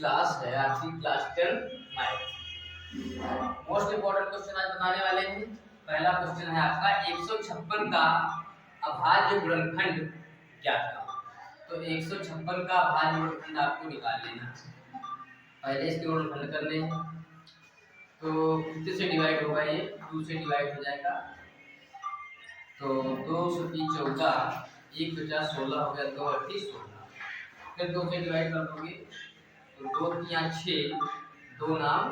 Class है आपकी class 10 math. Most important question आज बताने वाले हैं। पहला क्वेश्चन है आपका 156 का अभाज्य गुणनखंड क्या था। तो 156 का अभाज्य गुणनखंड आपको निकाल लेना है। पहले इसके गुणनखंड करने हैं। तो कितने से डिवाइड होगा, ये 2 से डिवाइड हो जाएगा। तो 2 से 14, 1 बचा 16 हो गया, 2 8 16। फिर 2 से डिवाइड कर दोगे तो 2 3 6, 2 नाम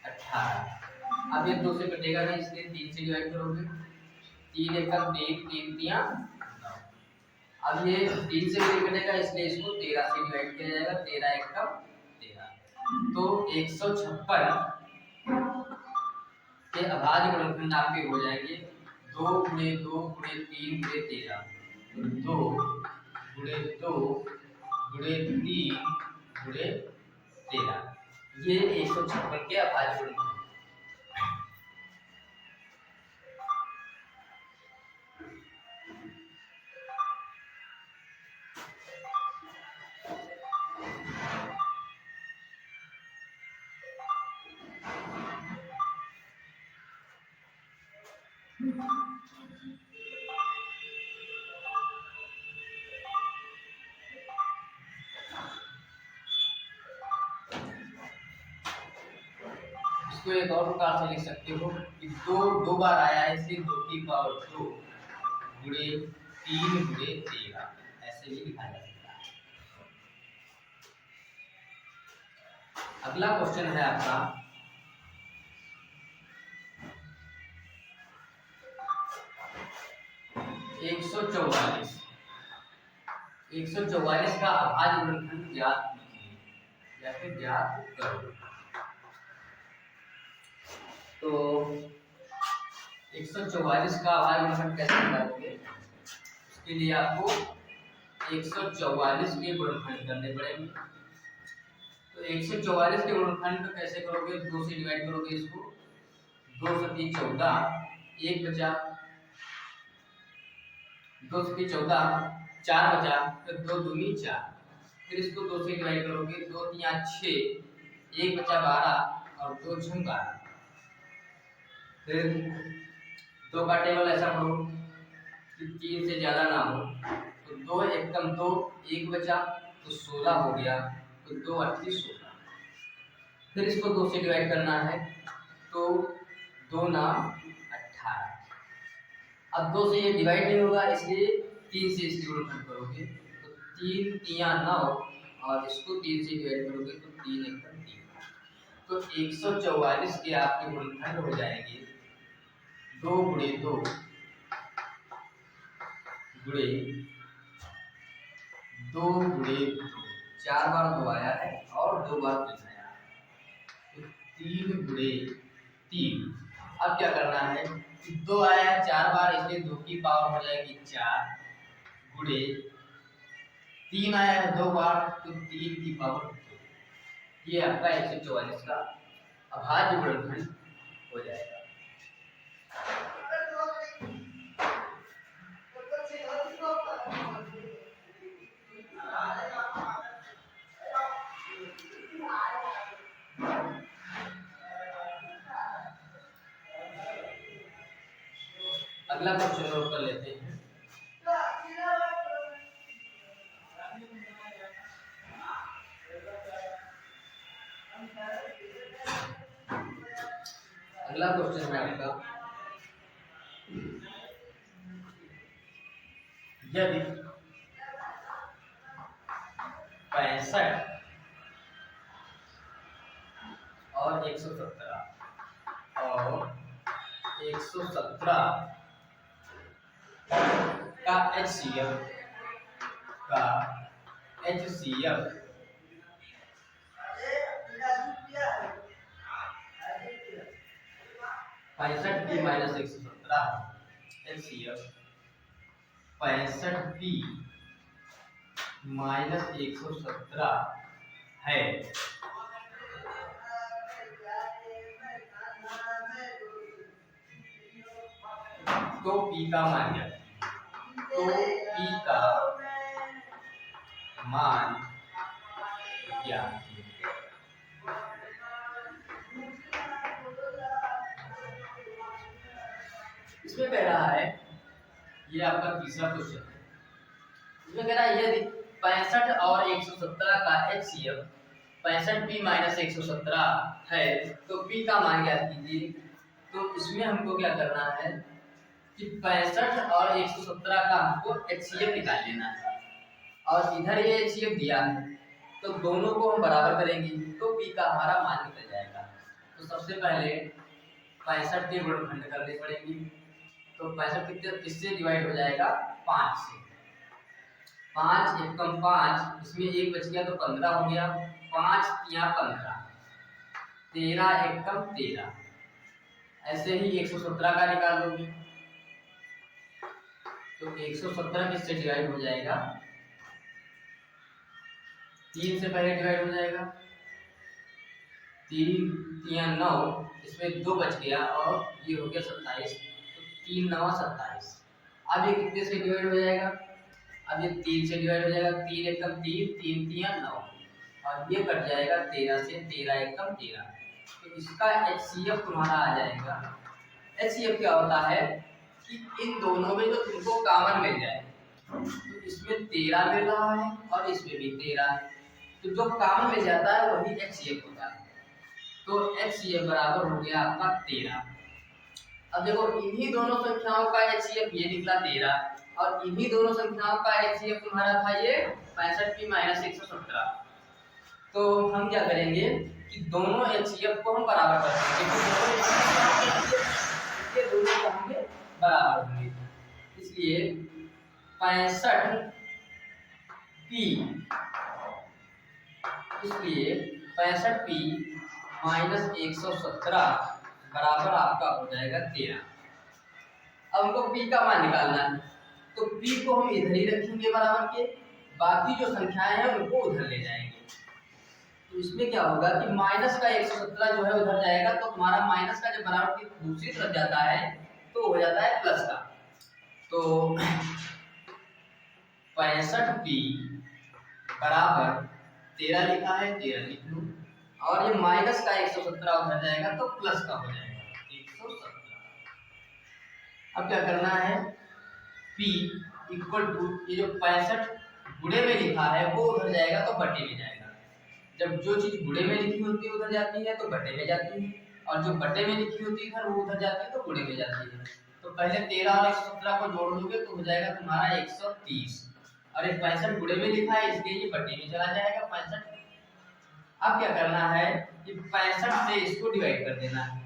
18। अब ये 2 से कटेगा नहीं, इसलिए 3 से डिवाइड करोगे। 3 एकम 3, 3 3 9। अब ये 3 से भी कटेगा, इसलिए इसको 13 से डिवाइड किया जाएगा। 13 एकम 13। तो 156 के अभाज्य गुणनखंड आपके हो जाएंगे 2 गुणे 2 गुणे 3 गुणे 13। 2 गुणे 2 गुणे 3 गुणे 13, ये 156 के अभाज्य गुणनखंड। इसको एक और प्रकार से लिख सकते हो कि 2 बार आया है, इसलिए 2 की पावर 2 गुणे 3 गुणे 13, ऐसे भी लिखा जा सकता है। अगला क्वेश्चन है आपका 144। 144 का अभाज्य गुणनखंड ज्ञात कीजिए या फिर ज्ञात करो। तो 144 का अभाज्य गुणनखंड कैसे निकालोगे? उसके लिए आपको 144 के गुणनखंड करने पड़ेंगे। तो 144 के गुणनखंड कैसे करोगे? 2 से डिवाइड करोगे इसको। 2 से 3 14, 1 बचा, 2 से 14, 4 बचा, फिर 2 दूनी 4। फिर इसको 2 से डिवाइड करोगे। 2 3 6, 1 बचा 12 और 2 छंग 12। फिर 2 का टेबल ऐसा करो कि 3 से ज्यादा ना हो। तो 2 एकम 2, 1 बचा तो 16 हो गया। तो 2 8 16। फिर इसको 2 से डिवाइड करना है, तो 2 नाम 18। अब 2 से ये डिवाइड नहीं होगा, इसलिए 3 से इसकी गुणनखंड करोगे। तो 3 3 9 और इसको 3 से डिवाइड करोगे तो 3 एकम 3। तो 144 के आपके गुणनखंड हो जाएंगे 2 गुणे 2 गुणे 2 गुणे 2, 4 बार 2 आया है और 2 बार 3 आया है। तो 3 गुणे 3। अब क्या करना है, 2 आया है 4 बार, इसलिए 2 की पावर हो जाएगी 4 गुणे 3 आया है 2 बार, तो 3 की पावर 2। ये आपका 144 का अभाज्य गुणनखंड हो जाएगा। अगला क्वेश्चन नोट कर लेते हैं। अगला क्वेश्चन है आपका, यदि 65 और 117 और 117 का HCF 65B minus 117 HCF 65B minus 117 है, तो P का मान क्या? तो P का मान क्या? इसमें कह रहा है, ये आपका तीसरा क्वेश्चन है, इसमें कह रहा है यदि 65 और 117 का HCF 65p माइनस 117 है तो p का मान ज्ञात कीजिए। तो इसमें हमको क्या करना है कि 65 और 117 का हमको HCF निकाल लेना है, और इधर ये HCF दिया है तो दोनों को हम बराबर करेंगे तो p का हमारा मान निकल जाएगा। तो सबसे पहले 65 के गुणनखंड करने पड़ेंगे। तो 65 किससे डिवाइड हो जाएगा, 5 से। 5 एकम 5, इसमें एक बच गया तो 15 हो गया, 5 या 15, 13 एकम 13। ऐसे ही 117 का निकाल लोगे तो 117 किससे डिवाइड हो जाएगा, 3 से पहले डिवाइड हो जाएगा, 3 या 9, इसमें 2 बच गया और ये हो गया 27, तो 3 9 27। अब ये कितने से डिवाइड हो जाएगा, अब ये 3 से डिवाइड हो जाएगा, 3 एकम 3, 3 3 9, और ये कट जाएगा 13 से, 13 एकम 13। तो इसका HCF तुम्हारा आ जाएगा। HCF क्या होता है कि इन दोनों में जो तुमको कॉमन मिल जाए, तो इसमें 13 मिल रहा है और इसमें भी 13 है, तो जो कॉमन मिल जाता है वही HCF होता है। तो HCF बराबर हो गया आपका 13। अब देखो इन्हीं दोनों संख्याओं का HCF ये निकला 13, और इन्हीं दोनों संख्याओं का HCF तुम्हारा था ये 65p माइनस 117। तो हम क्या करेंगे कि दोनों HCF को हम बराबर कर देंगे, ये दोनों को हम बराबर होंगे, इसलिए 65p माइनस 117 बराबर आपका हो जाएगा 13। अब हमको p का मान निकालना है, तो p को हम इधर ही रखेंगे बराबर के, बाकी जो संख्याएं हैं उनको उधर ले जाएंगे। तो इसमें क्या होगा कि माइनस का 117 जो है उधर जाएगा, तो तुम्हारा माइनस का जब बराबर की दूसरी तरफ जाता है तो हो जाता है प्लस का। तो 65p बराबर 13 लिखा है, 13 लिख लो, और ये माइनस का 117 उधर जाएगा तो प्लस का हो जाएगा 117। अब क्या करना है, p इक्वल टू ये जो 65 गुणे में लिखा है वो उधर जाएगा तो बटे में जाएगा। जब जो चीज गुणे में लिखी होती है उधर जाती है तो बटे में जाती है, और जो बटे में लिखी होती है वो उधर जाती है तो गुणे में जाती है। तो पहले 13 और 117 को जोड़ दोगे तो हो जाएगा तुम्हारा 130, और ये 65 गुणे में लिखा है इसलिए ये बटे में चला जाएगा 65। अब क्या करना है कि 65 से इसको डिवाइड कर देना है।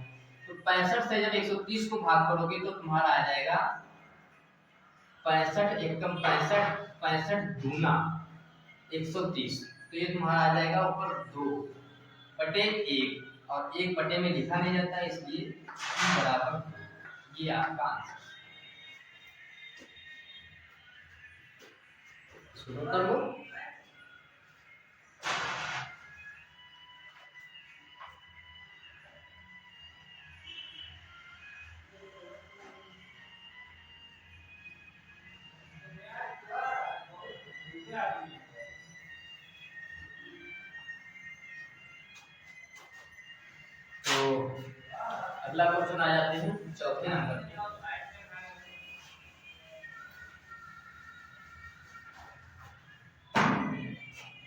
तो 65 से जब 130 को भाग करोगे तो तुम्हारा आ जाएगा 65 एकम 65, 65 दूना 130, तो ये तुम्हारा आ जाएगा ऊपर 2 बटे 1, और 1 बटे में लिखा नहीं जाता है इसलिए बराबर, ये आपका आंसर। शुरू कर लो। अगला क्वेश्चन आ जाते हैं चौथे नंबर पे।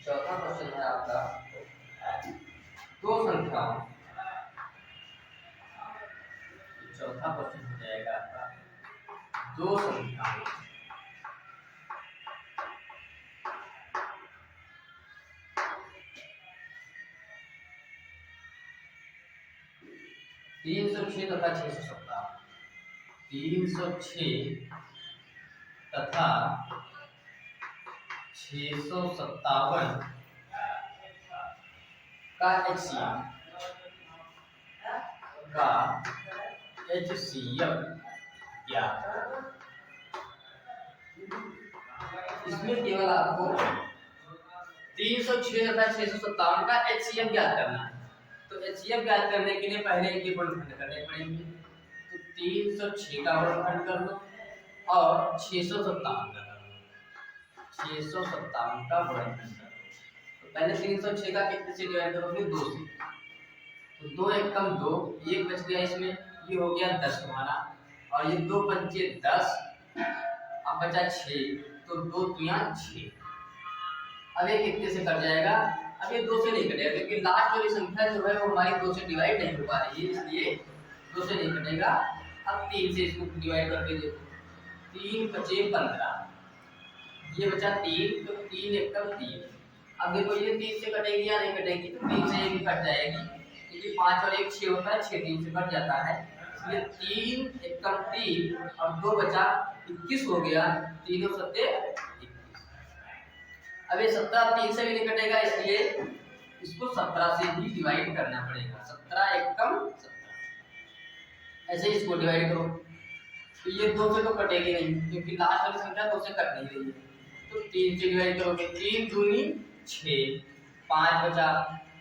चौथा क्वेश्चन है आपका दो संख्याओं, चौथा क्वेश्चन हो जाएगा आपका दो संख्याओं 306 तथा 657, 306 तथा 657 का HCF क्या? इसमें केवल आपको 306 तथा 657 का HCF ज्ञात करना है। तो HCF ज्ञात करने के लिए पहले इनके गुणनखंड करने पड़ेंगे। तो 306 का गुणनखंड कर लो और 657 का कर लो, 657 का गुणनखंड कर लो। तो पहले 306 का कितने से डिवाइड करोगे, 2 से। तो 2 एकम 2, 1 बच गया इसमें, ये हो गया 10 तुम्हारा, और ये 2 पंचे 10, अब बचा 6, तो 2 तिया 6। अब ये कितने से कट जाएगा? अब ये 2 से नहीं कटेगा क्योंकि लास्ट वाली संख्या जो है वो हमारी 2 से डिवाइड नहीं हो पा रही है, इसलिए 2 से नहीं कटेगा। अब 3 से इसको डिवाइड करके देखो, 3 बचे 15, ये बचा 3, तो 3 एकम 3। अब देखो ये 3 से कटेगी या नहीं कटेगी? तो 3 से ये भी कट जाएगी क्योंकि 5 और 1 6 होता है, 6 3 से कट जाता है, इसलिए 3 एकम 3 और 2 बचा 21 हो गया, 3 और 7 21। अब ये 17 3 से भी नहीं कटेगा, इसलिए इसको 17 से ही डिवाइड करना पड़ेगा। 17 एकम 17, ऐसे ही इसको डिवाइड करो, तो ये 2 से तो कटेगी नहीं क्योंकि लास्ट वाली संख्या 2 से कट नहीं रही है, तो 3 से डिवाइड करोगे, 3 दूनी 6, 5 बचा,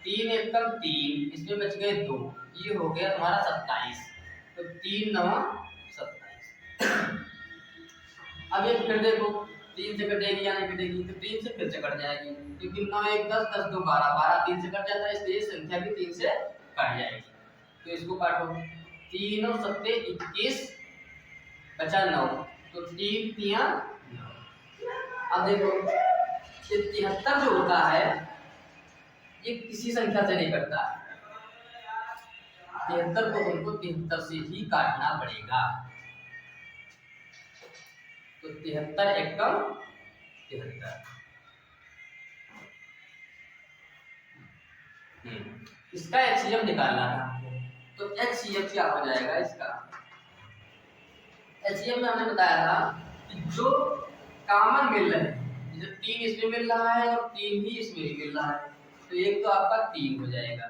3 एकम 3, इसमें बच गए 2, ये हो गया तुम्हारा 27, तो 3 9 27। अब ये फिर देखो 3 से कटेगी या नहीं कटेगी? तो 3 से फिर से कट जाएगी क्योंकि 9 1 10 10 2 12, 12 3 से कट जाता है, इसलिए संख्या भी 3 से कट जाएगी। तो इसको काटो, 3 और 7 21, बचा 9, तो 3 तिया 9। अब देखो ये 73 जो होता है ये किसी संख्या से नहीं कटता है, 73 को तुमको 73 से ही काटना पड़ेगा। तो 73 एकम 73। इसका एचसीएफ निकालना था हमको, तो एचसीएफ क्या हो जाएगा इसका? एचसीएफ में हमने बताया था कि जो कॉमन मिल रहे हैं, जैसे 3 इसमें मिल रहा है और 3 ही इसमें भी मिल रहा है, तो एक तो आपका 3 हो जाएगा,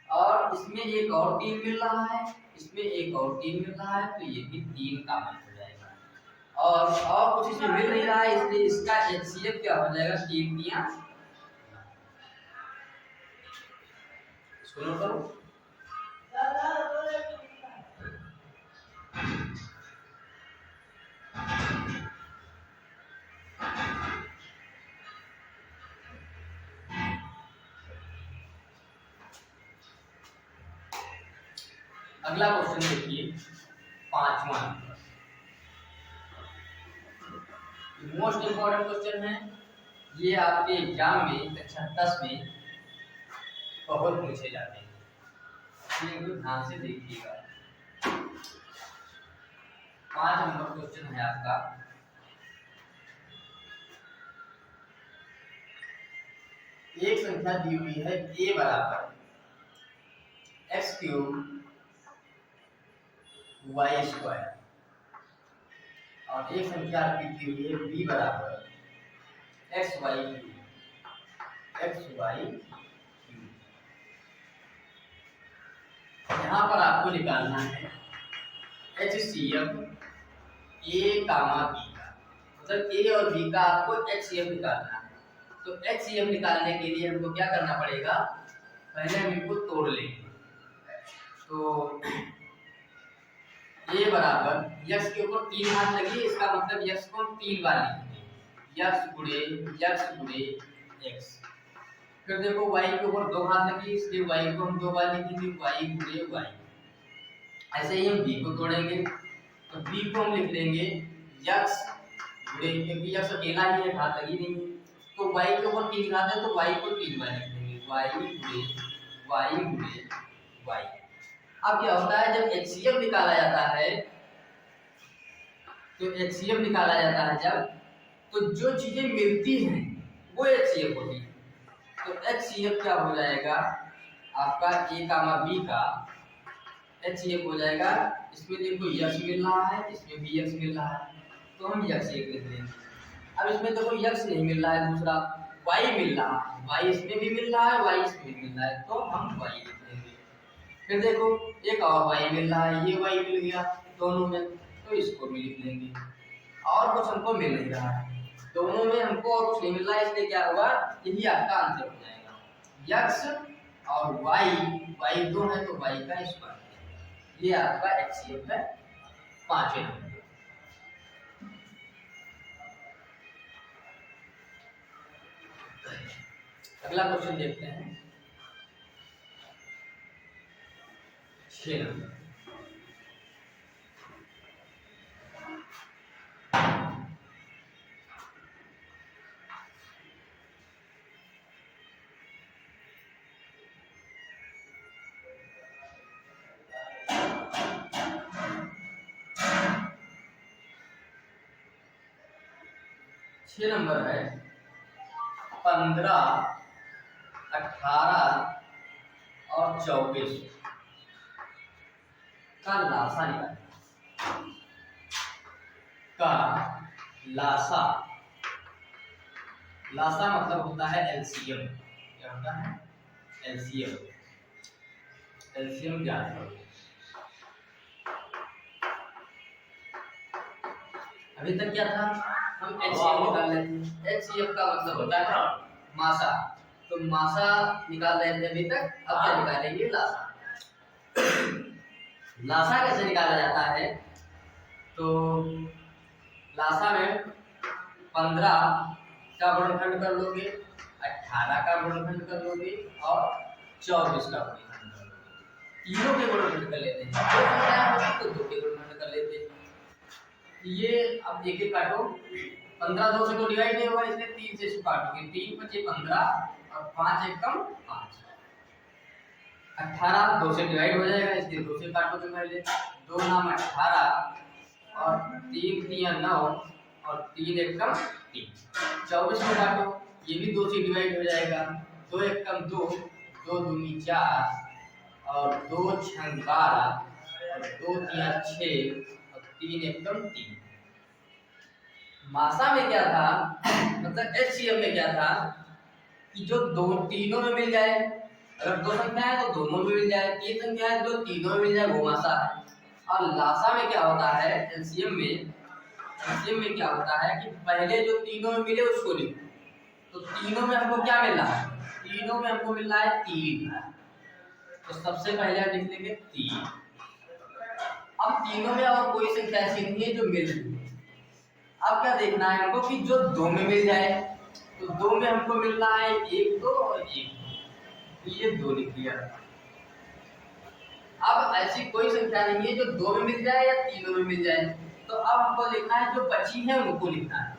और इसमें एक और 3 मिल रहा है, इसमें एक और 3 मिल रहा है, तो ये भी 3 कॉमन हो जाएगा। और कुछ इसमें मिल नहीं रहा है, इसलिए इसका एचसीएफ क्या हो जाएगा? 3 तिया। सुनो करो, अगला क्वेश्चन देखिए, 5वां नंबर, मोस्ट इंपॉर्टेंट क्वेश्चन है ये, आपके एग्जाम में कक्षा 10 में बहुत पूछे जाते हैं, इसलिए ध्यान से देखिएगा। 5 नंबर क्वेश्चन है आपका, एक संख्या दी हुई है a बराबर x³ y² और एक संख्या आपकी दी हुई है b बराबर xy³ यहाँ पर आपको निकालना है HCF a, b का, मतलब a और b का आपको HCF निकालना है। तो HCF निकालने के लिए हमको क्या करना पड़ेगा? पहले हम इनको तोड़ लेंगे, तो a बराबर x के ऊपर 3 हाथ लगी, इसका मतलब x को हम 3 बार लिखेंगे, x गुणे x। फिर देखो y के ऊपर 2 हाथ लगी, इसलिए y को हम 2 बार लिखेंगे, y गुणे y। ऐसे ही हम b को तोड़ेंगे, तो b को हम लिख लेंगे x गुणे, क्योंकि x अकेला ही है, हाथ लगी नहीं है, तो y के ऊपर 3 हाथ है, तो y को 3 बार लिख लेंगे, y गुणे y। अब क्या होता है, जब HCF निकाला जाता है, तो HCF निकाला जाता है जब, तो जो चीजें मिलती हैं वो HCF होती है। तो HCF क्या हो जाएगा आपका a, b का HCF हो जाएगा, इसमें देखो x मिल रहा है, इसमें भी x मिल रहा है, तो हम x एक लिख लेंगे। अब इसमें देखो x नहीं मिल रहा है, दूसरा y मिल रहा है, y इसमें भी मिल रहा है, y इसमें भी मिल रहा है, तो हम y लिख लेंगे। फिर देखो एक और y मिल रहा है, ये y मिल गया दोनों में, तो इसको भी लिख लेंगे। और कुछ हमको मिल नहीं रहा है, दोनों में हमको और कुछ नहीं मिल रहा है, इसलिए क्या होगा, यही आपका आंसर हो जाएगा, x और y 2 है तो y का स्क्वायर। ये आपका HCF है 5वें नंबर। अगला क्वेश्चन देखते हैं, 6 नंबर। 6 नंबर है 15, 18 और 24 का लासा निकालें। का लासा, लासा मतलब होता है एलसीएम। क्या होता है? एलसीएम। एलसीएम ज्ञात करो। अभी तक क्या था? हम एचसीएफ निकाल रहे थे। एचसीएफ का मतलब होता है मासा, तो मासा निकाल रहे थे अभी तक। अब क्या निकालेंगे? लासा। लासा कैसे निकाला जाता है? तो लासा में 15 का गुणनखंड कर लोगे, 18 का गुणनखंड कर लोगे और 24 का गुणनखंड कर लोगे। तीनों के गुणनखंड कर लेते हैं। दो संख्या होगी तो दो के गुणनखंड कर लेते हैं। ये अब एक एक काटो। 15 2 से तो डिवाइड नहीं होगा, इसलिए 3 से इसको काटोगे। 3 5 15 और 5 1 कम 5। 18 2 से डिवाइड हो जाएगा, इसलिए 2 से काटोगे पहले। 2 नाम 18 और 3 3 9 और 3 1 कम 3। 24 को काटो, ये भी 2 से डिवाइड हो जाएगा। 2 1 कम 2, 2 दूनी 4 और 2 6 12 और 2 3 6 और 3 1 कम 3। मासा में क्या था, मतलब एचसीएफ में क्या था कि जो दो तीनों में मिल जाए। अगर दो संख्या है तो दोनों में मिल जाए, तीन संख्या है जो तीनों में मिल जाए, वो मासा है। और लासा में क्या होता है? एलसीएम में क्या होता है कि पहले जो तीनों में मिले उसको लिखो। तो तीनों में हमको क्या मिल रहा है? तीनों में हमको मिल रहा है 3, तो सबसे पहले हम लिख लेंगे 3। अब तीनों में और कोई संख्या ऐसी नहीं है जो मिल रही है। अब क्या देखना है हमको कि जो 2 में मिल जाए। तो 2 में हमको मिल रहा है 1 2 और 1, ये 2 लिख दिया। अब ऐसी कोई संख्या नहीं है जो 2 में मिल जाए या तीनों में मिल जाए। तो अब हमको लिखना है जो बची है उनको लिखना है।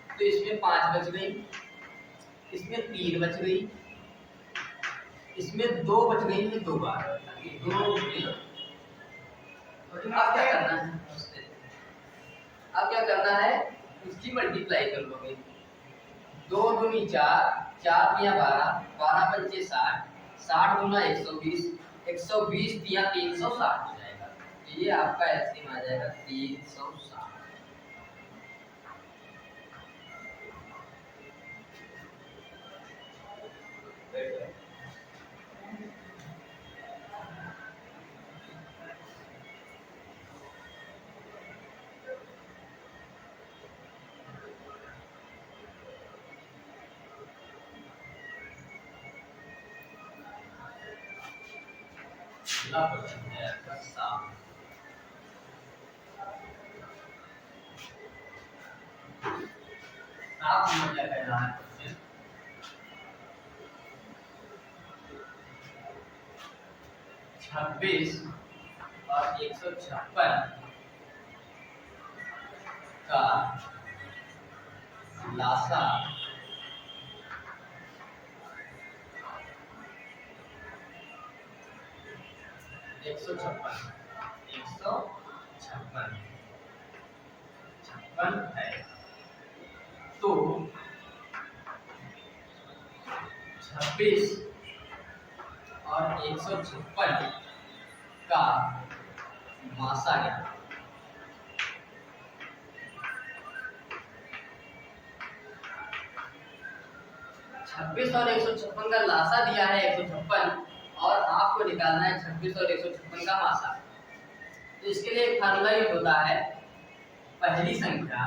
तो इसमें 5 बच गई, इसमें 3 बच गई, इसमें 2 बच गई है 2 बार। 2 अब क्या करना है? अब क्या करना है? इसकी मल्टीप्लाई कर लोगे। 2 दूनी 4, 4 तिया 12, 12 पंचे 60, 60 गुना 120, 120 तिया 360 हो जाएगा। तो ये आपका एलसीएम आ जाएगा 360। छब्बीस और 156 का लासा एक सौ छप्पन है। तो 26 और 156 का मासा क्या? छब्बीस और 156 का लासा दिया है 156 और आपको निकालना है 26 और 156 का मासा। तो इसके लिए एक फार्मूला यूज होता है, पहली संख्या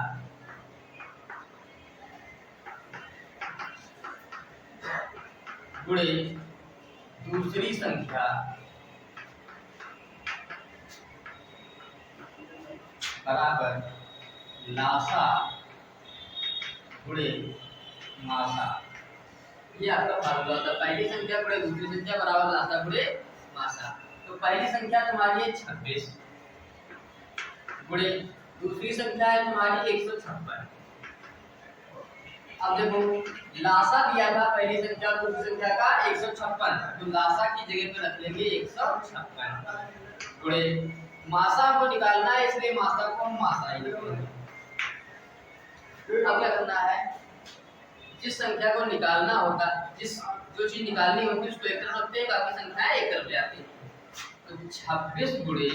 गुणे दूसरी संख्या बराबर लासा गुणे मासा। ये आपका फार्मूला होता है, पहली संख्या गुणे दूसरी संख्या बराबर लासा गुणे मासा। तो पहली संख्या तुम्हारी है 26 गुणे दूसरी संख्या है तुम्हारी 156। अब देखो लासा दिया था पहली संख्या दूसरी संख्या का 156, तो लासा की जगह पे रख लेंगे 156 गुणे मासा को निकालना है, इसलिए मासा को हम मासा ही लिखेंगे। अब क्या करना है? जिस संख्या को निकालना होता, जिस जो चीज निकालनी होती है उसको एक तरफ रखते हैं, बाकी संख्याएं एक तरफ ले आती हैं। तो 26 गुणे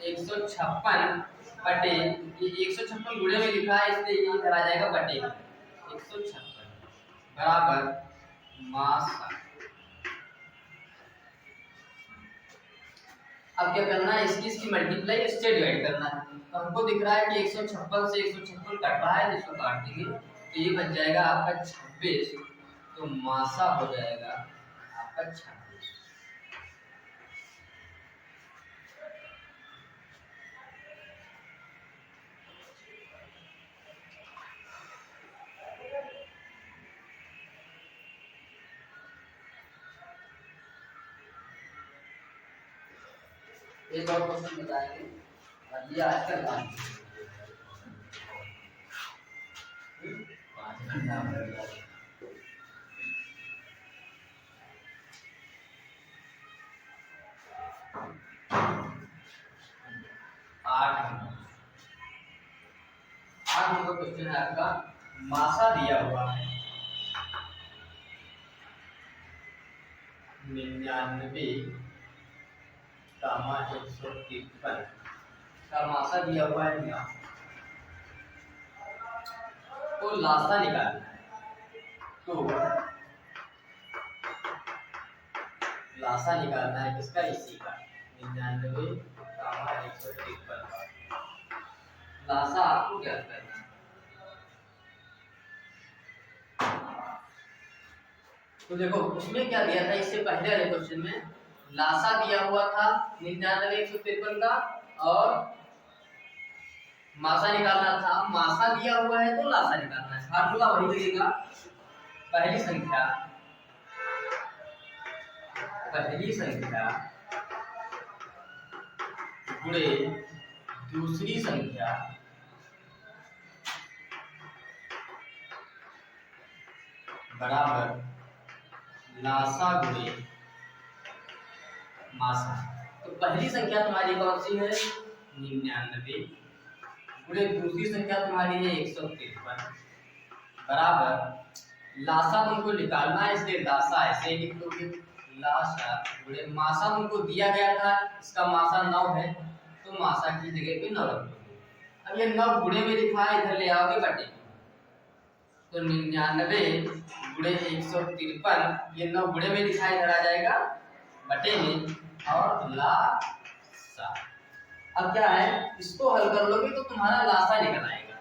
156 बटे, ये 156 गुणे में लिखा है इसलिए ये इधर आ जाएगा बटे 156 बराबर मासा। अब क्या करना है, इसकी मल्टीप्लाई इससे डिवाइड करना है। तो हमको दिख रहा है कि 156 से 156 कट रहा है, जिसको काट देंगे तो ये बच जाएगा आपका 26, तो मासा हो जाएगा आपका 26। एक और क्वेश्चन बताएंगे, और ये आज का लास्ट 5 घंटा हो 8 नंबर क्वेश्चन है आपका। मासा दिया हुआ है 99, 153 का मासा दिया हुआ है यहाँ, तो लासा निकालना है। तो लासा निकालना है किसका, इसी का 99, 153। लासा आपको क्या करना है, तो देखो उसमें क्या दिया था, इससे पहले वाले क्वेश्चन में लासा दिया हुआ था 99, 153 का, और मासा निकालना था। मासा दिया हुआ है तो लासा निकालना है, फार्मूला वही लगेगा। पहली संख्या गुणे दूसरी संख्या बराबर लासा गुणे मासा। तो पहली संख्या तुम्हारी कौन सी है, 99, गुणे दूसरी संख्या तुम्हारी है 153 बराबर लासा तुमको निकालना है, इसलिए लासा ऐसे ही लिख दोगे, लासा गुणे मासा तुमको दिया गया था, इसका मासा 9 है, तो मासा की जगह पे 9 रख दोगे। अब ये 9 गुणे में लिखा है, इधर ले आओगे बटे, तो 99 गुणे 153, ये 9 गुणे में लिखा है, इधर आ जाएगा बटे में, और लासा। अब क्या है, इसको हल कर लोगे तो तुम्हारा लासा निकल आएगा।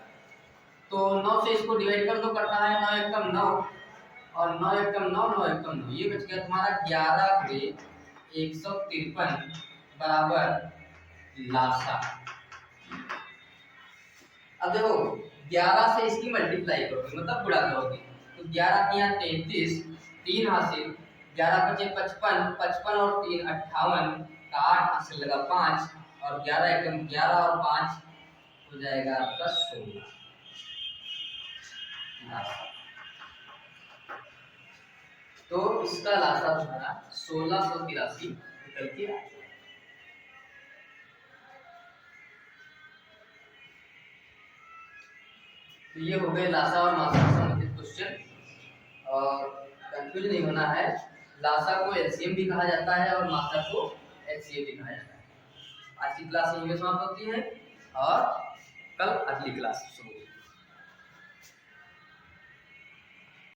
तो 9 से इसको डिवाइड कर दो, करता है 9 एकम 9, और 9 एकम 9, 9 एकम 9, ये बच गया तुम्हारा 11 गुणे 153 बराबर लासा। अब देखो 11 से इसकी मल्टीप्लाई करोगे, मतलब गुणा करोगे, तो 11 की यहाँ 33, 3 हासिल, 11 बचे 55, 55 और 3 58 का 8 हासिल लगा 5, और 11 एकम 11 और 5 हो जाएगा आपका 16। तो इसका लासा तुम्हारा 1683 निकल के आएगा। तो ये हो गए लासा और मासा से संबंधित क्वेश्चन, और कंफ्यूज नहीं होना है, लासा को एलसीएम भी कहा जाता है और मासा को एचसीएफ भी कहा जाता है। आज की क्लास यहीं पे समाप्त होती है, और कल अगली क्लास शुरू